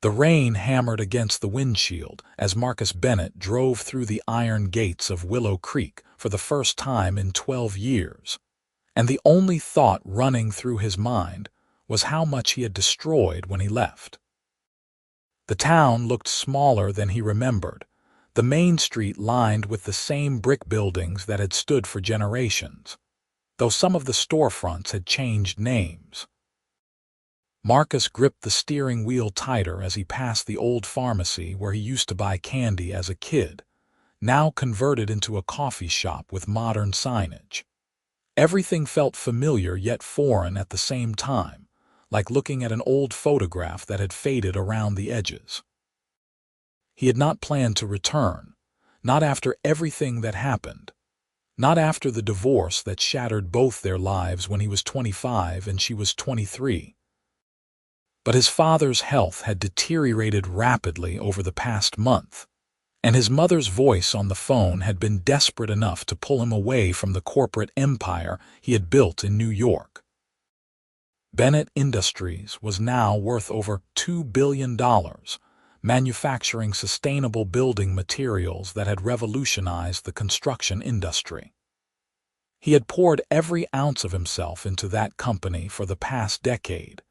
The rain hammered against the windshield as Marcus Bennett drove through the iron gates of Willow Creek for the first time in 12 years, and the only thought running through his mind was how much he had destroyed when he left. The town looked smaller than he remembered, the main street lined with the same brick buildings that had stood for generations, though some of the storefronts had changed names. Marcus gripped the steering wheel tighter as he passed the old pharmacy where he used to buy candy as a kid, now converted into a coffee shop with modern signage. Everything felt familiar yet foreign at the same time, like looking at an old photograph that had faded around the edges. He had not planned to return, not after everything that happened, not after the divorce that shattered both their lives when he was 25 and she was 23. But his father's health had deteriorated rapidly over the past month, and his mother's voice on the phone had been desperate enough to pull him away from the corporate empire he had built in New York. Bennett Industries was now worth over $2 billion, manufacturing sustainable building materials that had revolutionized the construction industry. He had poured every ounce of himself into that company for the past decade,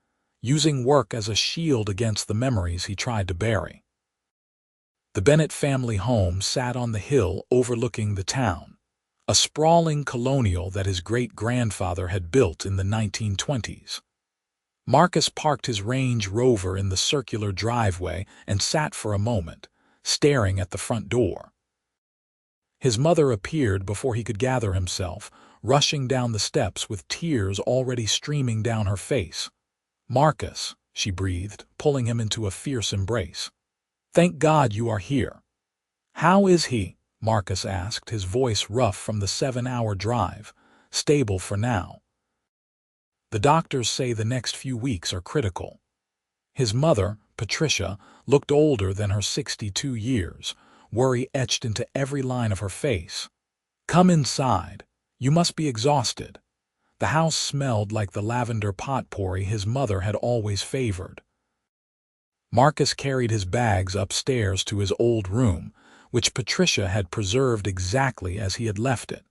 using work as a shield against the memories he tried to bury. The Bennett family home sat on the hill overlooking the town, a sprawling colonial that his great-grandfather had built in the 1920s. Marcus parked his Range Rover in the circular driveway and sat for a moment, staring at the front door. His mother appeared before he could gather himself, rushing down the steps with tears already streaming down her face. "Marcus," she breathed, pulling him into a fierce embrace. "Thank God you are here." "How is he?" Marcus asked, his voice rough from the 7-hour drive. "Stable for now. The doctors say the next few weeks are critical." His mother, Patricia, looked older than her 62 years, worry etched into every line of her face. "Come inside. You must be exhausted." The house smelled like the lavender potpourri his mother had always favored. Marcus carried his bags upstairs to his old room, which Patricia had preserved exactly as he had left it.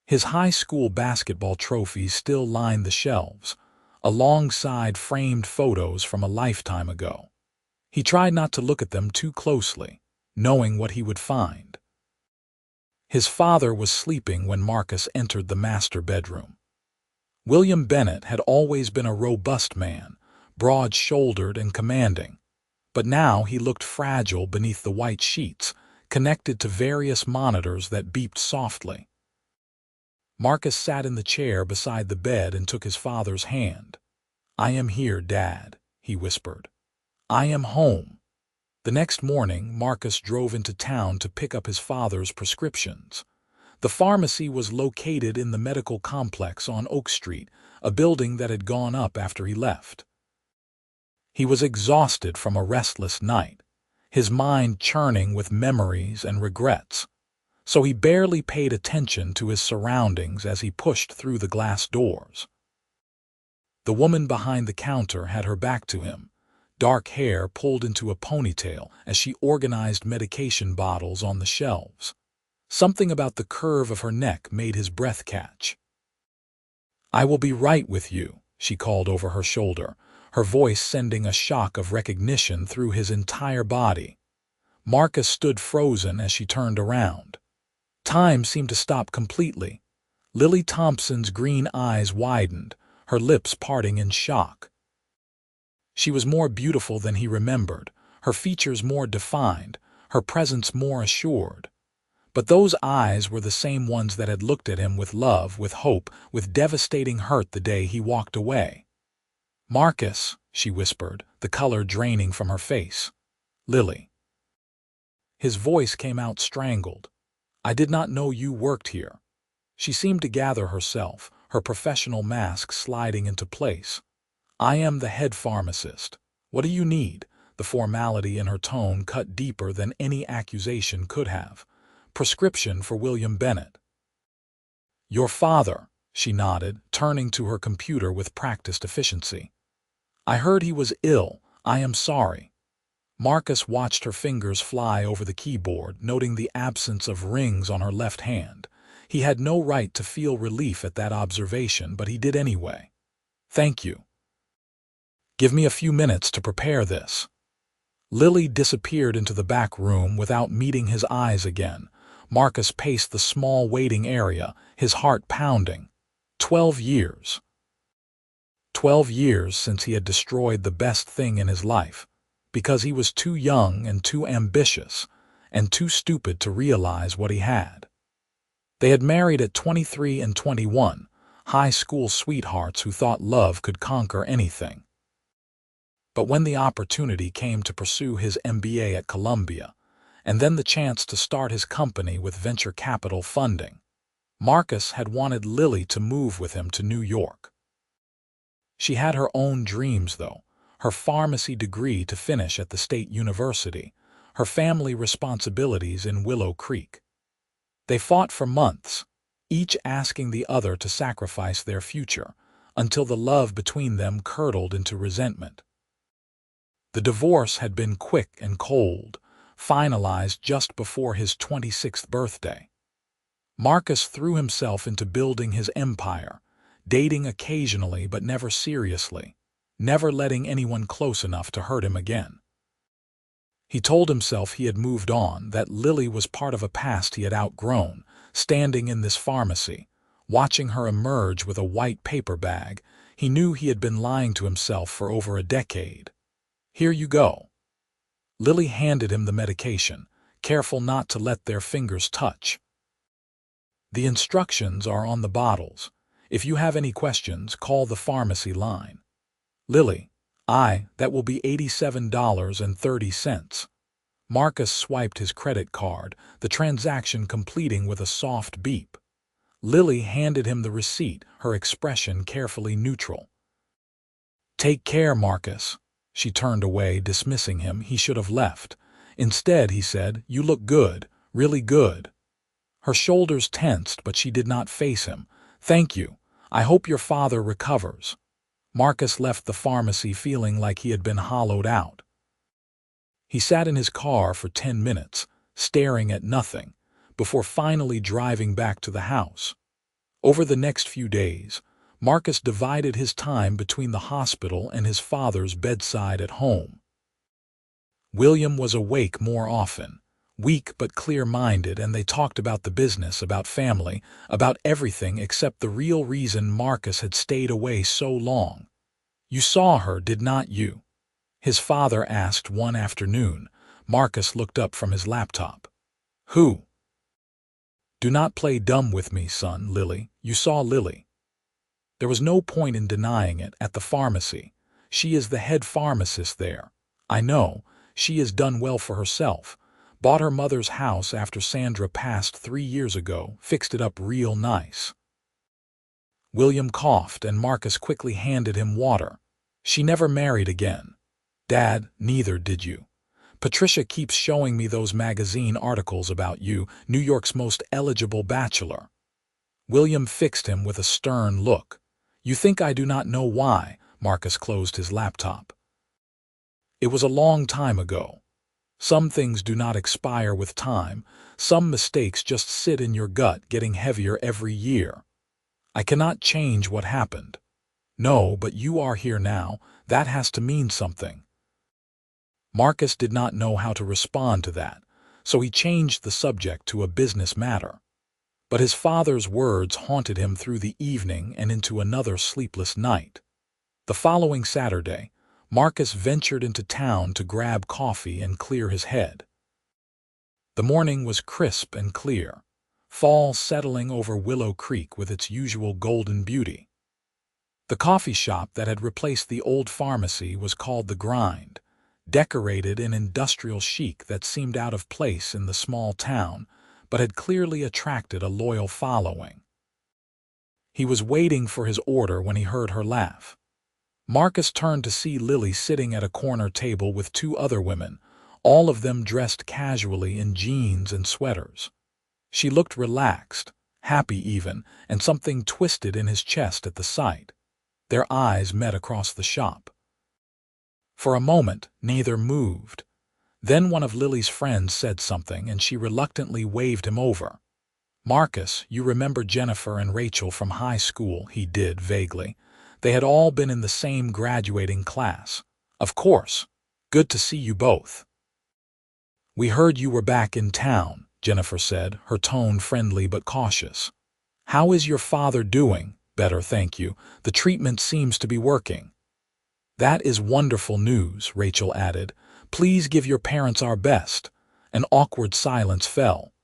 His high school basketball trophies still lined the shelves, alongside framed photos from a lifetime ago. He tried not to look at them too closely, knowing what he would find. His father was sleeping when Marcus entered the master bedroom. William Bennett had always been a robust man, broad-shouldered and commanding, but now he looked fragile beneath the white sheets, connected to various monitors that beeped softly. Marcus sat in the chair beside the bed and took his father's hand. "I am here, Dad," he whispered. "I am home." The next morning, Marcus drove into town to pick up his father's prescriptions. The pharmacy was located in the medical complex on Oak Street, a building that had gone up after he left. He was exhausted from a restless night, his mind churning with memories and regrets, so he barely paid attention to his surroundings as he pushed through the glass doors. The woman behind the counter had her back to him, dark hair pulled into a ponytail as she organized medication bottles on the shelves. Something about the curve of her neck made his breath catch. "I will be right with you," she called over her shoulder, her voice sending a shock of recognition through his entire body. Marcus stood frozen as she turned around. Time seemed to stop completely. Lily Thompson's green eyes widened, her lips parting in shock. She was more beautiful than he remembered, her features more defined, her presence more assured. But those eyes were the same ones that had looked at him with love, with hope, with devastating hurt the day he walked away. "Marcus," she whispered, the color draining from her face. "Lily." His voice came out strangled. "I did not know you worked here." She seemed to gather herself, her professional mask sliding into place. "I am the head pharmacist. What do you need?" The formality in her tone cut deeper than any accusation could have. "Prescription for William Bennett." "Your father," she nodded, turning to her computer with practiced efficiency. "I heard he was ill. I am sorry." Marcus watched her fingers fly over the keyboard, noting the absence of rings on her left hand. He had no right to feel relief at that observation, but he did anyway. "Thank you. Give me a few minutes to prepare this." Lily disappeared into the back room without meeting his eyes again. Marcus paced the small waiting area, his heart pounding. 12 years. 12 years since he had destroyed the best thing in his life, because he was too young and too ambitious and too stupid to realize what he had. They had married at 23 and 21, high school sweethearts who thought love could conquer anything. But when the opportunity came to pursue his MBA at Columbia, and then the chance to start his company with venture capital funding, Marcus had wanted Lily to move with him to New York. She had her own dreams, though, her pharmacy degree to finish at the state university, her family responsibilities in Willow Creek. They fought for months, each asking the other to sacrifice their future, until the love between them curdled into resentment. The divorce had been quick and cold, finalized just before his 26th birthday. Marcus threw himself into building his empire, dating occasionally but never seriously, never letting anyone close enough to hurt him again. He told himself he had moved on, that Lily was part of a past he had outgrown, standing in this pharmacy, watching her emerge with a white paper bag. He knew he had been lying to himself for over a decade. "Here you go." Lily handed him the medication, careful not to let their fingers touch. "The instructions are on the bottles. If you have any questions, call the pharmacy line." "Lily, that will be $87.30. Marcus swiped his credit card, the transaction completing with a soft beep. Lily handed him the receipt, her expression carefully neutral. "Take care, Marcus." She turned away, dismissing him. He should have left. Instead, he said, "You look good, really good." Her shoulders tensed, but she did not face him. "Thank you. I hope your father recovers." Marcus left the pharmacy feeling like he had been hollowed out. He sat in his car for 10 minutes, staring at nothing, before finally driving back to the house. Over the next few days, Marcus divided his time between the hospital and his father's bedside at home. William was awake more often, weak but clear-minded, and they talked about the business, about family, about everything except the real reason Marcus had stayed away so long. "You saw her, did not you?" his father asked one afternoon. Marcus looked up from his laptop. "Who?" "Do not play dumb with me, son. Lily. You saw Lily." There was no point in denying it. At the pharmacy. She is the head pharmacist there. "I know. She has done well for herself. Bought her mother's house after Sandra passed 3 years ago, fixed it up real nice." William coughed, and Marcus quickly handed him water. "She never married again." "Dad, neither did you. Patricia keeps showing me those magazine articles about you, New York's most eligible bachelor." William fixed him with a stern look. "You think I do not know why?" Marcus closed his laptop. "It was a long time ago. Some things do not expire with time. Some mistakes just sit in your gut, getting heavier every year. I cannot change what happened." "No, but you are here now. That has to mean something." Marcus did not know how to respond to that, so he changed the subject to a business matter. But his father's words haunted him through the evening and into another sleepless night. The following Saturday, Marcus ventured into town to grab coffee and clear his head. The morning was crisp and clear, fall settling over Willow Creek with its usual golden beauty. The coffee shop that had replaced the old pharmacy was called The Grind, decorated in industrial chic that seemed out of place in the small town, but had clearly attracted a loyal following. He was waiting for his order when he heard her laugh. Marcus turned to see Lily sitting at a corner table with 2 other women, all of them dressed casually in jeans and sweaters. She looked relaxed, happy even, and something twisted in his chest at the sight. Their eyes met across the shop. For a moment, neither moved. Then one of Lily's friends said something, and she reluctantly waved him over. "Marcus, you remember Jennifer and Rachel from high school?" He did, vaguely. They had all been in the same graduating class. "Of course. Good to see you both." "We heard you were back in town," Jennifer said, her tone friendly but cautious. "How is your father doing?" "Better, thank you. The treatment seems to be working." "That is wonderful news," Rachel added. "Please give your parents our best." An awkward silence fell.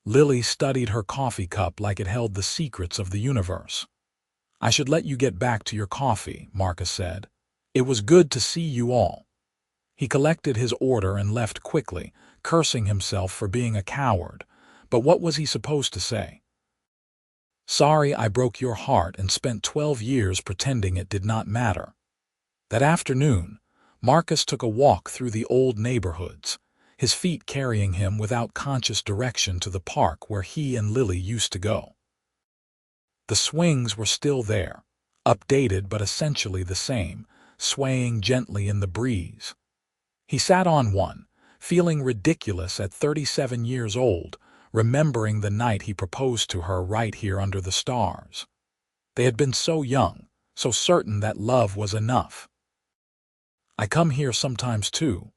Lily studied her coffee cup like it held the secrets of the universe. "I should let you get back to your coffee," Marcus said. "It was good to see you all." He collected his order and left quickly, cursing himself for being a coward. But what was he supposed to say? "Sorry I broke your heart and spent 12 years pretending it did not matter." That afternoon, Marcus took a walk through the old neighborhoods, his feet carrying him without conscious direction to the park where he and Lily used to go. The swings were still there, updated but essentially the same, swaying gently in the breeze. He sat on one, feeling ridiculous at 37 years old, remembering the night he proposed to her right here under the stars. They had been so young, so certain that love was enough. "I come here sometimes too."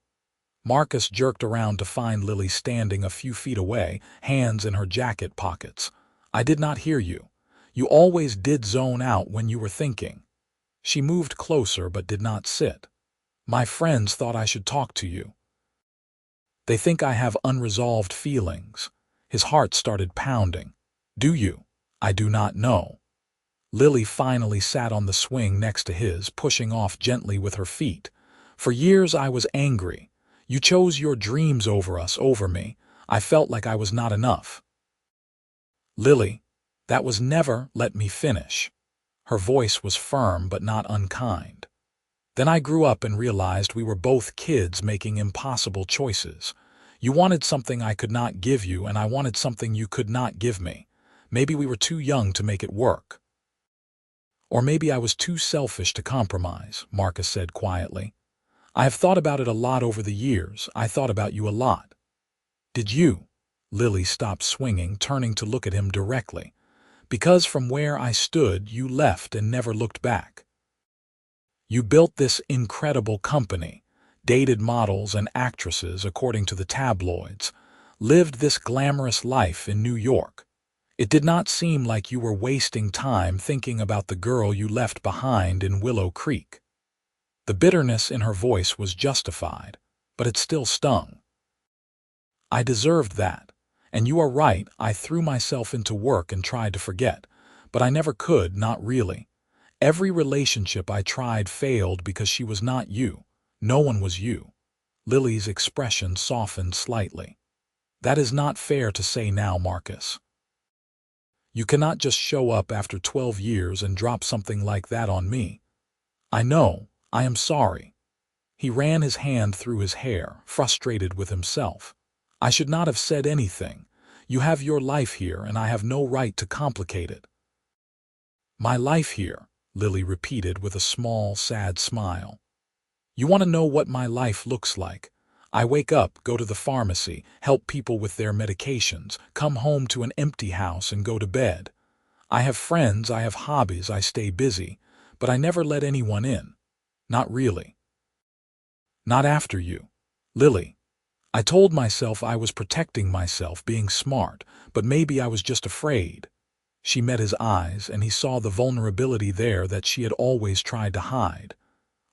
Marcus jerked around to find Lily standing a few feet away, hands in her jacket pockets. "I did not hear you. You always did zone out when you were thinking." She moved closer but did not sit. "My friends thought I should talk to you. They think I have unresolved feelings." His heart started pounding. "Do you?" "I do not know." Lily finally sat on the swing next to his, pushing off gently with her feet. "For years I was angry. You chose your dreams over us, over me. I felt like I was not enough." "Lily, that was never—" "Let me finish." Her voice was firm but not unkind. "Then I grew up and realized we were both kids making impossible choices. You wanted something I could not give you, and I wanted something you could not give me. Maybe we were too young to make it work. Or maybe I was too selfish to compromise," Marcus said quietly. "I have thought about it a lot over the years. I thought about you a lot." "Did you?" Lily stopped swinging, turning to look at him directly. "Because from where I stood, you left and never looked back. You built this incredible company, dated models and actresses according to the tabloids, lived this glamorous life in New York. It did not seem like you were wasting time thinking about the girl you left behind in Willow Creek." The bitterness in her voice was justified, but it still stung. "I deserved that. And you are right, I threw myself into work and tried to forget. But I never could, not really. Every relationship I tried failed because she was not you. No one was you." Lily's expression softened slightly. "That is not fair to say now, Marcus. You cannot just show up after 12 years and drop something like that on me." "I know. I am sorry." He ran his hand through his hair, frustrated with himself. "I should not have said anything. You have your life here, and I have no right to complicate it." "My life here," Lily repeated with a small, sad smile. "You want to know what my life looks like? I wake up, go to the pharmacy, help people with their medications, come home to an empty house and go to bed. I have friends, I have hobbies, I stay busy, but I never let anyone in. Not really. Not after you. Lily. I told myself I was protecting myself, being smart, but maybe I was just afraid." She met his eyes, and he saw the vulnerability there that she had always tried to hide.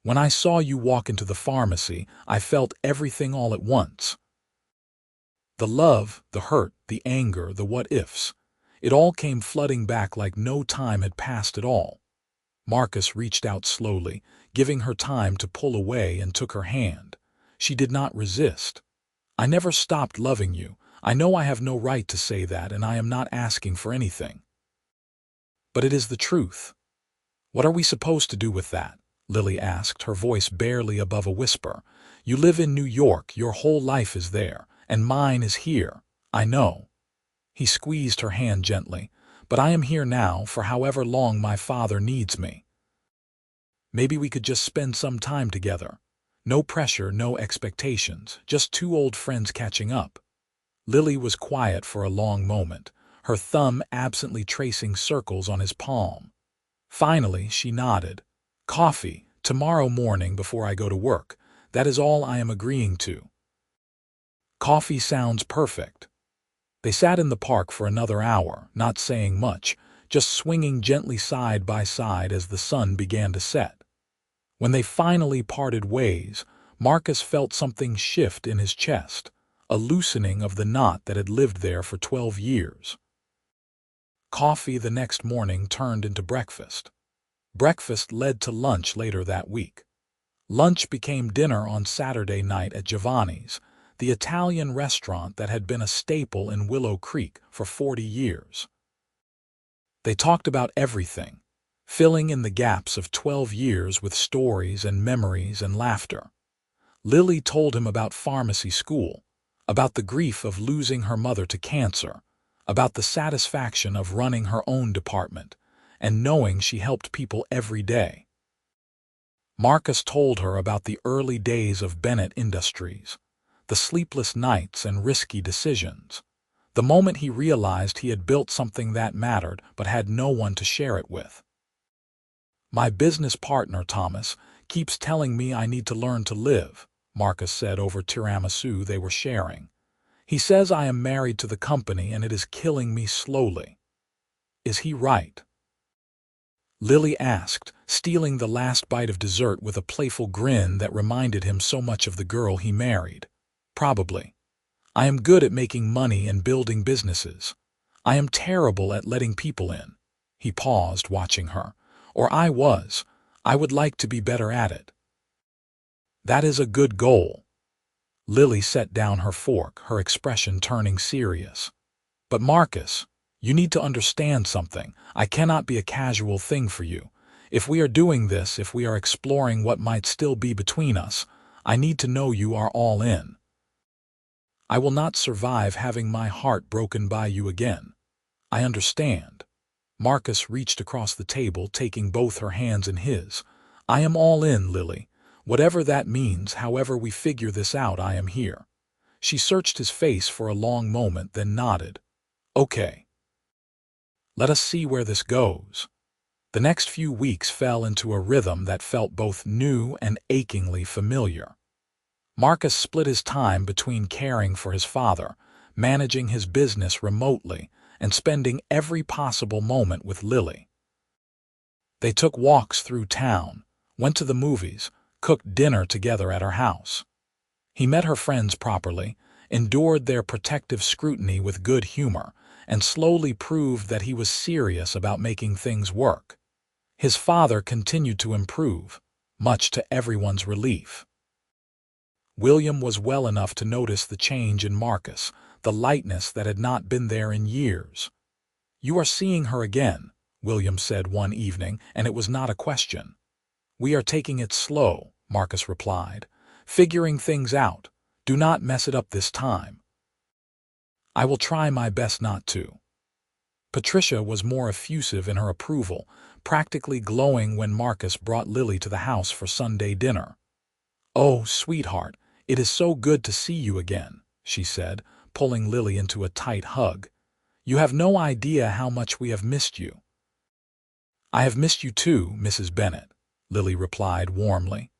"When I saw you walk into the pharmacy, I felt everything all at once. The love, the hurt, the anger, the what-ifs. It all came flooding back like no time had passed at all." Marcus reached out slowly, giving her time to pull away, and took her hand. She did not resist. "I never stopped loving you. I know I have no right to say that, and I am not asking for anything. But it is the truth." "What are we supposed to do with that?" Lily asked, her voice barely above a whisper. "You live in New York, your whole life is there, and mine is here. I know." He squeezed her hand gently. "But I am here now for however long my father needs me. Maybe we could just spend some time together. No pressure, no expectations, just two old friends catching up. Lily was quiet for a long moment, her thumb absently tracing circles on his palm. Finally, she nodded. "Coffee, tomorrow morning before I go to work. That is all I am agreeing to." "Coffee sounds perfect." They sat in the park for another hour, not saying much, just swinging gently side by side as the sun began to set. When they finally parted ways, Marcus felt something shift in his chest, a loosening of the knot that had lived there for 12 years. Coffee the next morning turned into breakfast. Breakfast led to lunch later that week. Lunch became dinner on Saturday night at Giovanni's, the Italian restaurant that had been a staple in Willow Creek for 40 years. They talked about everything, filling in the gaps of 12 years with stories and memories and laughter. Lily told him about pharmacy school, about the grief of losing her mother to cancer, about the satisfaction of running her own department, and knowing she helped people every day. Marcus told her about the early days of Bennett Industries, the sleepless nights and risky decisions, the moment he realized he had built something that mattered but had no one to share it with. "My business partner, Thomas, keeps telling me I need to learn to live," Marcus said over tiramisu they were sharing. "He says I am married to the company and it is killing me slowly." "Is he right?" Lily asked, stealing the last bite of dessert with a playful grin that reminded him so much of the girl he married. "Probably. I am good at making money and building businesses. I am terrible at letting people in." He paused, watching her. "Or I was. I would like to be better at it." "That is a good goal." Lily set down her fork, her expression turning serious. "But Marcus, you need to understand something. I cannot be a casual thing for you. If we are doing this, if we are exploring what might still be between us, I need to know you are all in. I will not survive having my heart broken by you again. I understand." Marcus reached across the table, taking both her hands in his. "I am all in, Lily. Whatever that means, however we figure this out, I am here." She searched his face for a long moment, then nodded. "Okay. Let us see where this goes." The next few weeks fell into a rhythm that felt both new and achingly familiar. Marcus split his time between caring for his father, managing his business remotely, and spending every possible moment with Lily. They took walks through town, went to the movies, cooked dinner together at her house. He met her friends properly, endured their protective scrutiny with good humor, and slowly proved that he was serious about making things work. His father continued to improve, much to everyone's relief. William was well enough to notice the change in Marcus, the lightness that had not been there in years. "You are seeing her again," William said one evening, and it was not a question. "We are taking it slow," Marcus replied, "figuring things out. Do not mess it up this time." "I will try my best not to." Patricia was more effusive in her approval, practically glowing when Marcus brought Lily to the house for Sunday dinner. "Oh, sweetheart, it is so good to see you again," she said, pulling Lily into a tight hug. "You have no idea how much we have missed you." "I have missed you too, Mrs. Bennett," Lily replied warmly.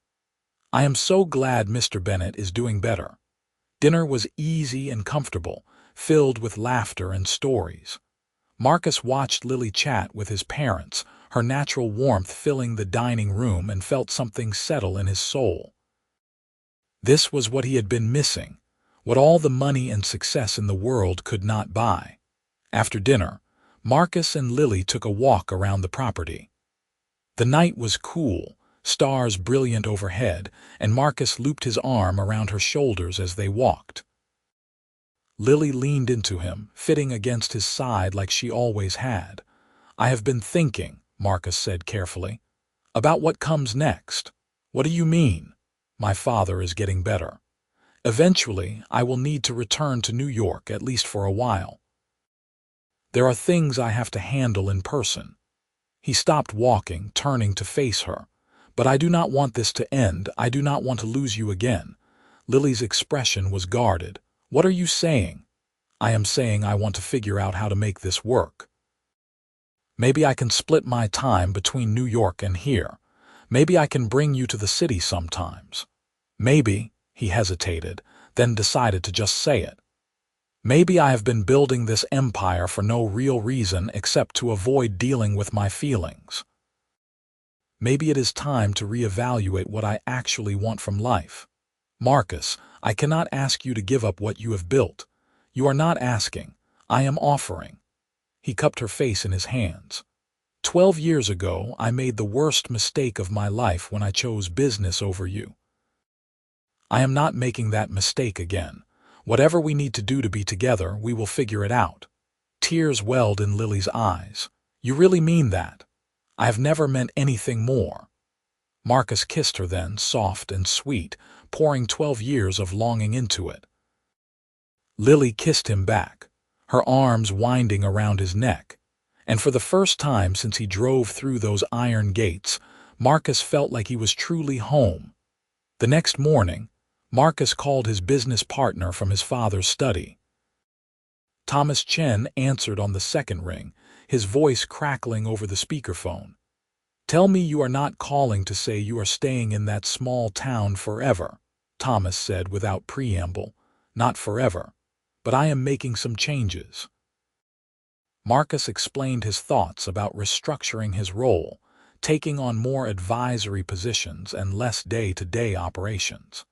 "I am so glad Mr. Bennett is doing better." Dinner was easy and comfortable, filled with laughter and stories. Marcus watched Lily chat with his parents, her natural warmth filling the dining room, and felt something settle in his soul. This was what he had been missing, what all the money and success in the world could not buy. After dinner, Marcus and Lily took a walk around the property. The night was cool, stars brilliant overhead, and Marcus looped his arm around her shoulders as they walked. Lily leaned into him, fitting against his side like she always had. "I have been thinking," Marcus said carefully, "about what comes next." "What do you mean?" "My father is getting better. Eventually, I will need to return to New York, at least for a while. There are things I have to handle in person." He stopped walking, turning to face her, But I do not want this to end. I do not want to lose you again. Lily's expression was guarded. What are you saying? I am saying I want to figure out how to make this work. Maybe I can split my time between New York and here. Maybe I can bring you to the city sometimes. Maybe, he hesitated, then decided to just say it. Maybe I have been building this empire for no real reason except to avoid dealing with my feelings. Maybe it is time to reevaluate what I actually want from life. Marcus, I cannot ask you to give up what you have built. You are not asking. I am offering. He cupped her face in his hands. 12 years ago, I made the worst mistake of my life when I chose business over you. I am not making that mistake again. Whatever we need to do to be together, we will figure it out. Tears welled in Lily's eyes. You really mean that? I have never meant anything more. Marcus kissed her then, soft and sweet, pouring 12 years of longing into it. Lily kissed him back, her arms winding around his neck, and for the first time since he drove through those iron gates, Marcus felt like he was truly home. The next morning, Marcus called his business partner from his father's study. Thomas Chen answered on the second ring, his voice crackling over the speakerphone. Tell me you are not calling to say you are staying in that small town forever, Thomas said without preamble. Not forever, but I am making some changes. Marcus explained his thoughts about restructuring his role, taking on more advisory positions and less day-to-day operations.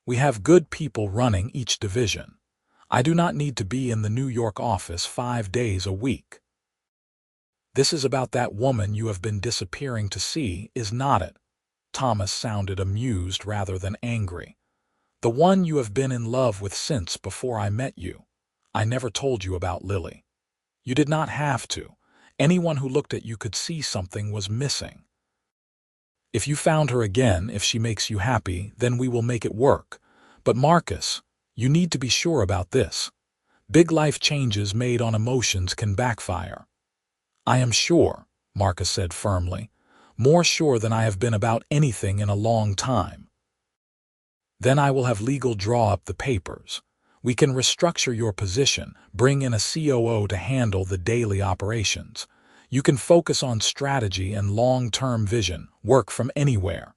We have good people running each division. I do not need to be in the New York office 5 days a week. This is about that woman you have been disappearing to see, is not it? Thomas sounded amused rather than angry. The one you have been in love with since before I met you. I never told you about Lily. You did not have to. Anyone who looked at you could see something was missing. If you found her again, if she makes you happy, then we will make it work. But Marcus, you need to be sure about this. Big life changes made on emotions can backfire. I am sure, Marcus said firmly, more sure than I have been about anything in a long time. Then I will have legal draw up the papers. We can restructure your position, bring in a COO to handle the daily operations. You can focus on strategy and long-term vision, work from anywhere.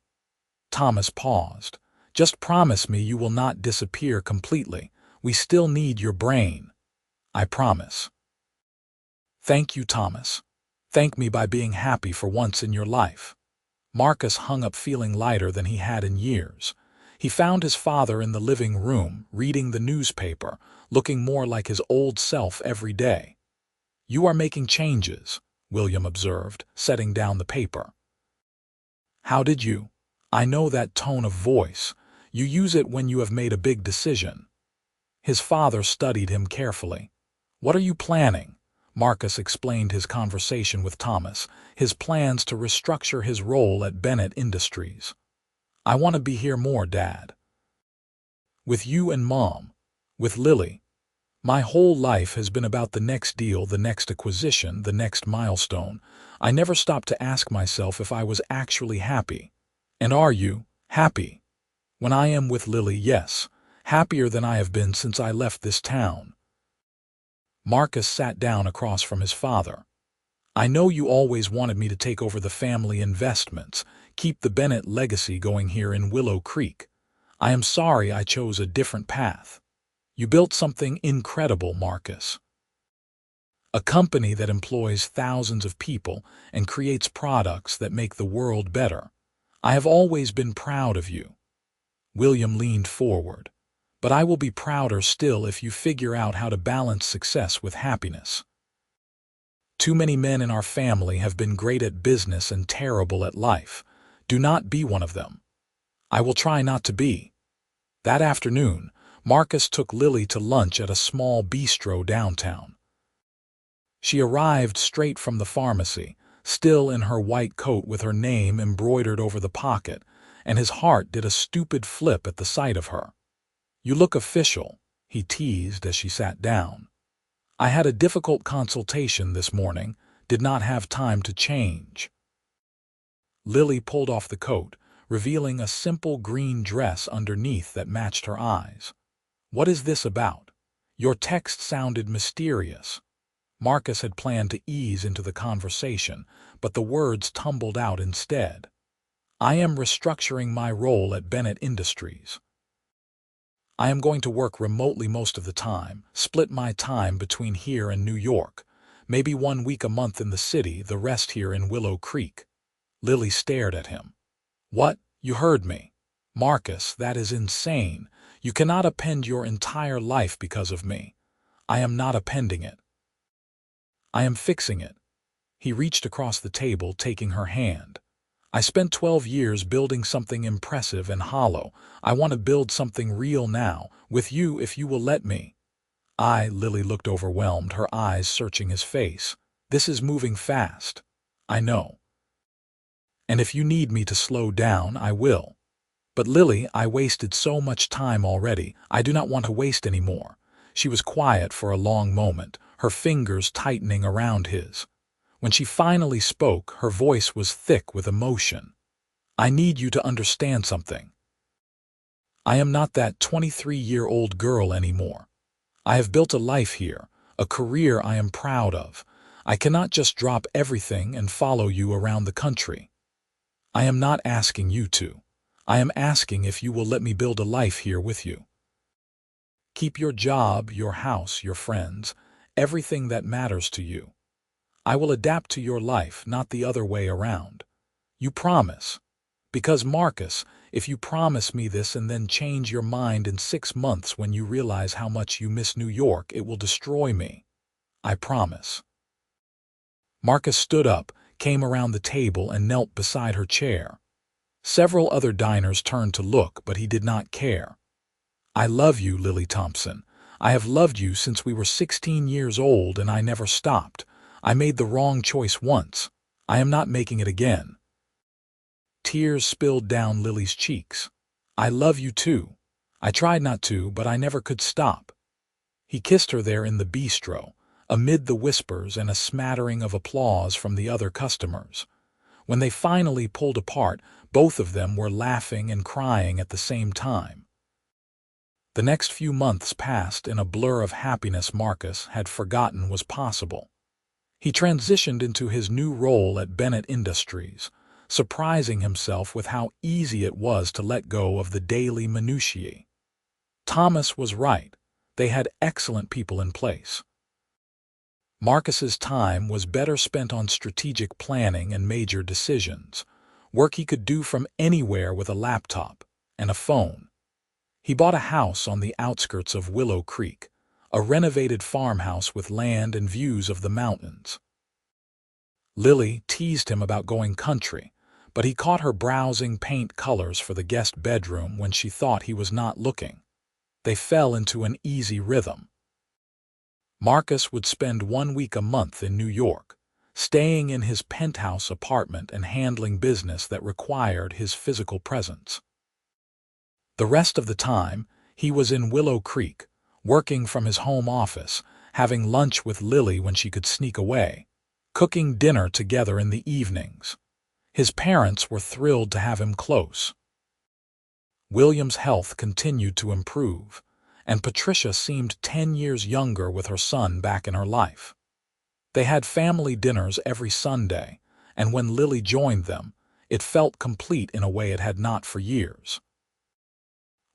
Thomas paused. Just promise me you will not disappear completely. We still need your brain. I promise. Thank you, Thomas. Thank me by being happy for once in your life. Marcus hung up feeling lighter than he had in years. He found his father in the living room, reading the newspaper, looking more like his old self every day. You are making changes, William observed, setting down the paper. How did you? I know that tone of voice. You use it when you have made a big decision. His father studied him carefully. What are you planning? Marcus explained his conversation with Thomas, his plans to restructure his role at Bennett Industries. I want to be here more, Dad. With you and Mom. With Lily. My whole life has been about the next deal, the next acquisition, the next milestone. I never stopped to ask myself if I was actually happy. And are you happy? When I am with Lily, yes. Happier than I have been since I left this town. Marcus sat down across from his father. I know you always wanted me to take over the family investments, keep the Bennett legacy going here in Willow Creek. I am sorry I chose a different path. You built something incredible, Marcus. A company that employs thousands of people and creates products that make the world better. I have always been proud of you. William leaned forward. But I will be prouder still if you figure out how to balance success with happiness. Too many men in our family have been great at business and terrible at life. Do not be one of them. I will try not to be. That afternoon, Marcus took Lily to lunch at a small bistro downtown. She arrived straight from the pharmacy, still in her white coat with her name embroidered over the pocket, and his heart did a stupid flip at the sight of her. You look official, he teased as she sat down. I had a difficult consultation this morning, did not have time to change. Lily pulled off the coat, revealing a simple green dress underneath that matched her eyes. "What is this about?" Your text sounded mysterious. Marcus had planned to ease into the conversation, but the words tumbled out instead. "I am restructuring my role at Bennett Industries. I am going to work remotely most of the time, split my time between here and New York. Maybe 1 week a month in the city, the rest here in Willow Creek." Lily stared at him. "What? You heard me. Marcus, that is insane. You cannot append your entire life because of me. I am not appending it. I am fixing it." He reached across the table, taking her hand. "I spent 12 years building something impressive and hollow. I want to build something real now, with you if you will let me." Lily looked overwhelmed, her eyes searching his face. "This is moving fast." "I know. And if you need me to slow down, I will." "But Lily, I wasted so much time already. I do not want to waste any more." She was quiet for a long moment, her fingers tightening around his. When she finally spoke, her voice was thick with emotion. "I need you to understand something. I am not that 23-year-old girl anymore. I have built a life here, a career I am proud of. I cannot just drop everything and follow you around the country. I am not asking you to. I am asking if you will let me build a life here with you. Keep your job, your house, your friends, everything that matters to you. I will adapt to your life, not the other way around. You promise? Because Marcus, if you promise me this and then change your mind in 6 months when you realize how much you miss New York, it will destroy me. I promise." Marcus stood up, came around the table and knelt beside her chair. Several other diners turned to look, but he did not care. "I love you, Lily Thompson. I have loved you since we were 16 years old and I never stopped. I made the wrong choice once. I am not making it again." Tears spilled down Lily's cheeks. "I love you too. I tried not to, but I never could stop." He kissed her there in the bistro, amid the whispers and a smattering of applause from the other customers. When they finally pulled apart, both of them were laughing and crying at the same time. The next few months passed in a blur of happiness Marcus had forgotten was possible. He transitioned into his new role at Bennett Industries, surprising himself with how easy it was to let go of the daily minutiae. Thomas was right. They had excellent people in place. Marcus's time was better spent on strategic planning and major decisions, work he could do from anywhere with a laptop and a phone. He bought a house on the outskirts of Willow Creek, a renovated farmhouse with land and views of the mountains. Lily teased him about going country, but he caught her browsing paint colors for the guest bedroom when she thought he was not looking. They fell into an easy rhythm. Marcus would spend 1 week a month in New York, staying in his penthouse apartment and handling business that required his physical presence. The rest of the time, he was in Willow Creek, working from his home office, having lunch with Lily when she could sneak away, cooking dinner together in the evenings. His parents were thrilled to have him close. William's health continued to improve, and Patricia seemed 10 years younger with her son back in her life. They had family dinners every Sunday, and when Lily joined them, it felt complete in a way it had not for years.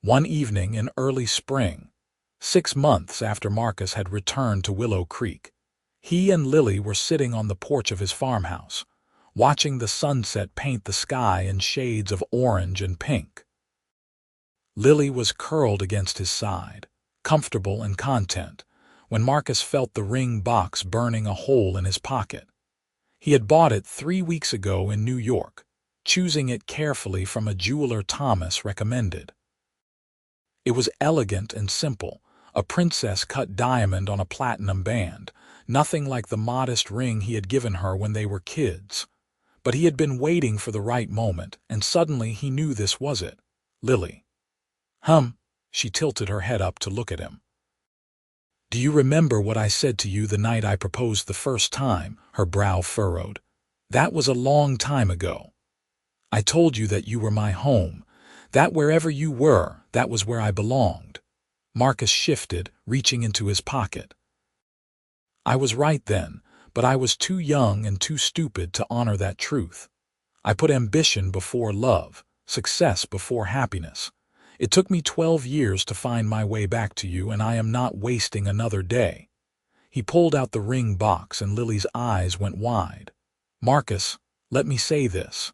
One evening in early spring, 6 months after Marcus had returned to Willow Creek, he and Lily were sitting on the porch of his farmhouse, watching the sunset paint the sky in shades of orange and pink. Lily was curled against his side, comfortable and content, when Marcus felt the ring box burning a hole in his pocket. He had bought it 3 weeks ago in New York, choosing it carefully from a jeweler Thomas recommended. It was elegant and simple, a princess-cut diamond on a platinum band, nothing like the modest ring he had given her when they were kids. But he had been waiting for the right moment, and suddenly he knew this was it. Lily. She tilted her head up to look at him. "Do you remember what I said to you the night I proposed the first time?" Her brow furrowed. "That was a long time ago." I told you that you were my home, that wherever you were, that was where I belonged. Marcus shifted, reaching into his pocket. I was right then, but I was too young and too stupid to honor that truth. I put ambition before love, success before happiness. It took me 12 years to find my way back to you, and I am not wasting another day. He pulled out the ring box, and Lily's eyes went wide. Marcus, let me say this.